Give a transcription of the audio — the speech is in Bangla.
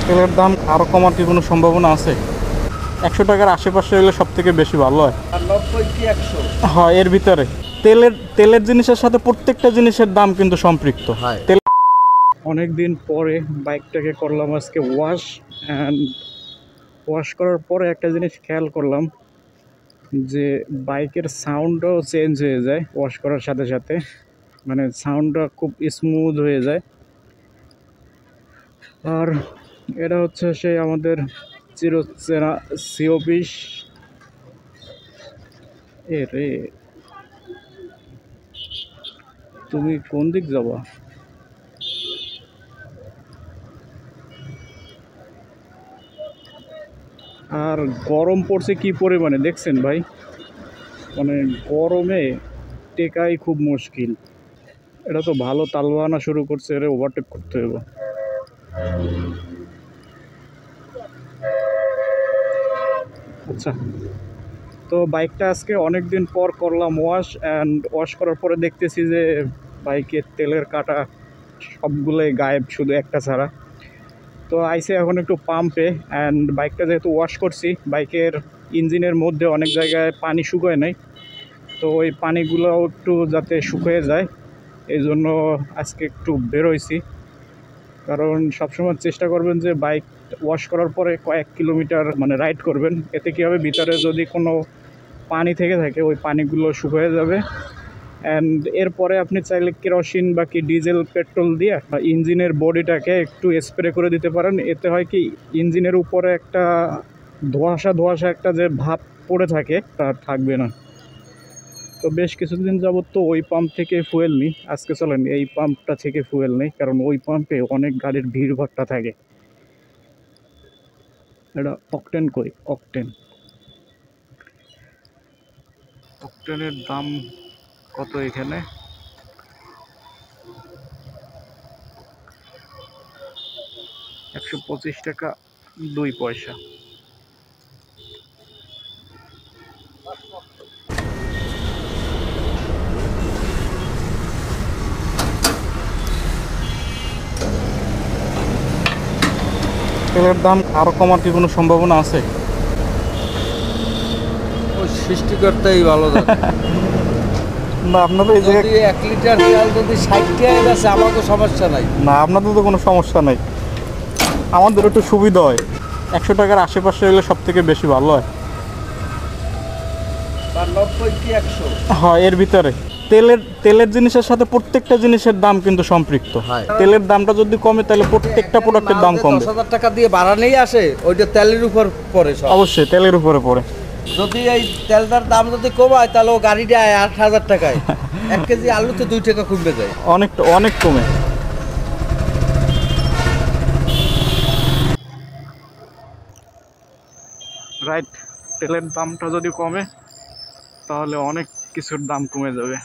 তেলের দাম আরও কমার কি কোনো সম্ভাবনা আছে? 100 টাকার আশেপাশে হলে সব থেকে বেশি ভালো হয়। 90 কি 100? হয় এর ভিতরে তেলের জিনিসের সাথে প্রত্যেকটা জিনিসের দাম কিন্তু সম্পৃক্ত। তেল অনেক দিন পরে বাইকটাকে করলাম আজকে ওয়াশ, অ্যান্ড ওয়াশ করার পরে একটা জিনিস খেয়াল করলাম যে বাইকের সাউন্ডটাও চেঞ্জ হয়ে যায় ওয়াশ করার সাথে সাথে, মানে সাউন্ডটা খুব স্মুথ হয়ে যায়। আর এটা হচ্ছে সেই আমাদের চিরচেনা C20। এ রে, তুমি কোন দিক যাবা? আর গরম পড়ছে কি পরিমাণে দেখছেন ভাই, মানে গরমে টেকাই খুব মুশকিল। এটা তো ভালো তালবাহানা শুরু করছে, এর ওভারটেক করতে হবে। আচ্ছা, তো বাইকটা আজকে অনেক দিন পর করলাম ওয়াশ, অ্যান্ড ওয়াশ করার পরে দেখতেছি যে বাইকের তেলের কাটা সবগুলোই গায়েব, শুধু একটা ছাড়া। তো আইসে এখন একটু পাম্পে, অ্যান্ড বাইকটা যেহেতু ওয়াশ করছি, বাইকের ইঞ্জিনের মধ্যে অনেক জায়গায় পানি শুকোয় নাই, তো ওই পানিগুলো একটু যাতে শুকিয়ে যায় এই জন্য আজকে একটু বেরোইছি। কারণ সবসময় চেষ্টা করবেন যে বাইক ওয়াশ করার পরে কয়েক কিলোমিটার মানে রাইড করবেন, এতে কী হবে ভিতরে যদি কোনো পানি থেকে থাকে ওই পানিগুলো শুকিয়ে যাবে। অ্যান্ড এরপরে আপনি চাইলে কেরোসিন বা কি ডিজেল পেট্রোল দিয়ে ইঞ্জিনের বডিটাকে একটু স্প্রে করে দিতে পারেন। এতে হয় কি, ইঞ্জিনের উপরে একটা ধোঁয়াশা একটা যে ভাব পড়ে থাকে তা থাকবে না। তো বেশ কিছুদিন যাবত তো ওই পাম্প থেকে ফুয়েল নিই, আজকে চলেন এই পাম্পটা থেকে ফুয়েল নেই, কারণ ওই পাম্পে অনেক গাড়ির ভিড় ভাট্টা থাকে। এটা অকটেন কই, অকটেনের দাম কত এখানে? 125 টাকা 2 পয়সা। তেলের দাম আরও কমার কি কোনো সম্ভাবনা আছে? ওই সৃষ্টিকর্তাই ভালো জানে। না, আপনাদের এই জায়গায় 1 লিটার তেল যদি 60 টাকায় আছে আমাকে সমস্যা নাই। না, আপনাদের তো কোনো সমস্যা নাই, আমাদের একটু সুবিধা হয়। 100 টাকার আশেপাশে হলে সব থেকে বেশি ভালো হয়। 90 কি 100? হয় এর ভিতরে তেলের জিনিসের সাথে প্রত্যেকটা জিনিসের দাম কিন্তু সম্পৃক্ত। তেলের দামটা যদি কমে তাহলে প্রত্যেকটা প্রোডাক্টের দাম কমবে। 10,000 টাকা দিয়ে ভাড়া নেই আসে, ওইটা তেলের উপর পড়ে সব। অবশ্যই তেলের উপরে পড়ে। যদি এই তেলটার দাম যদি কমায় তাহলে ও গাড়িটা 8,000 টাকায় 1 কেজি আলুতে 2 টাকা কমবে যায়, অনেক কমে। রাইট, তেলের দামটা যদি কমে তাহলে অনেক কিছুর দাম কমে যাবে।